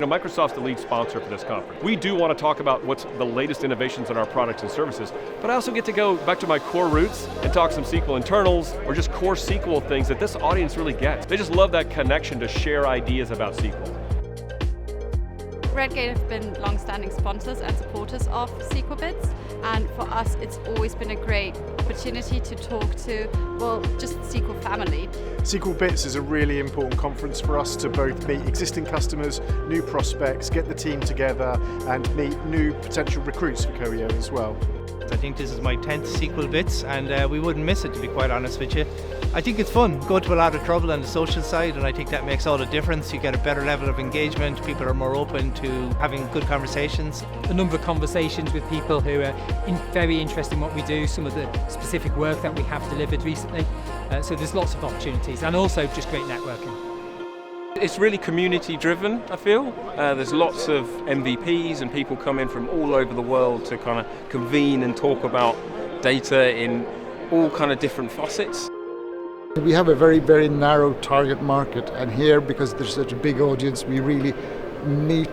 Microsoft's the lead sponsor for this conference. We do want to talk about what's the latest innovations in our products and services, but I also get to go back to my core roots and talk some SQL internals or just core SQL things that this audience really gets. They just love that connection to share ideas about SQL. Redgate have been long-standing sponsors and supporters of SQLBits, and for us it's always been a great opportunity to talk to, well, just the SQL family. SQLBits is a really important conference for us to both meet existing customers, new prospects, get the team together and meet new potential recruits for Coeo as well. I think this is my 10th SQLBits and we wouldn't miss it, to be quite honest with you. I think it's fun, go to a lot of trouble on the social side, and I think that makes all the difference. You get a better level of engagement, people are more open to having good conversations. A number of conversations with people who are very interested in what we do, some of the specific work that we have delivered recently. So there's lots of opportunities, and also just great networking. It's really community driven, I feel. There's lots of MVPs and people come in from all over the world to kind of convene and talk about data in all kind of different facets. We have a very, very narrow target market, and here, because there's such a big audience, we really meet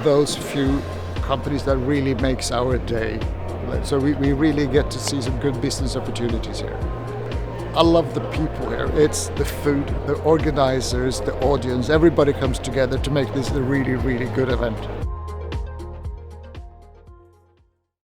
those few companies that really makes our day. So we really get to see some good business opportunities here. I love the people here. It's the food, the organizers, the audience, everybody comes together to make this a really, really good event.